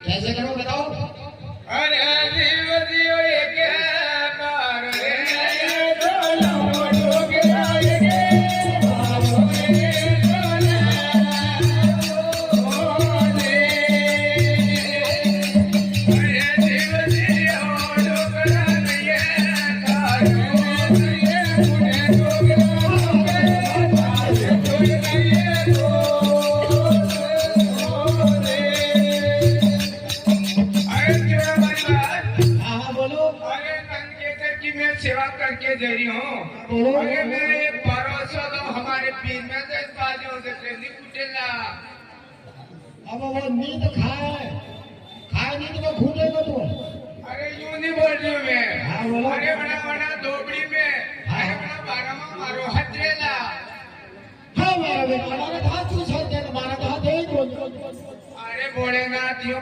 कैसे करो बताओ। अरे जीव जियो एक बार रे सेवा करके दे रही हूँ। अरे मेरे पड़ोसों तो हमारे पीर में से बाजू से नहीं कुटेला। अब वो नींद खाए नहीं तो वो घूटेगा तू। अरे यूं नहीं बोल रही हूँ मैं। हाँ बोलो। अरे बड़ा बड़ा धोबड़ी में अरे बड़ा बारह मारो हथेला। हाँ मेरा बेटा हमारे हाथ से छोड़ दे, हमारा तो हाथ है ही बोल। अरे बोलेगा क्यों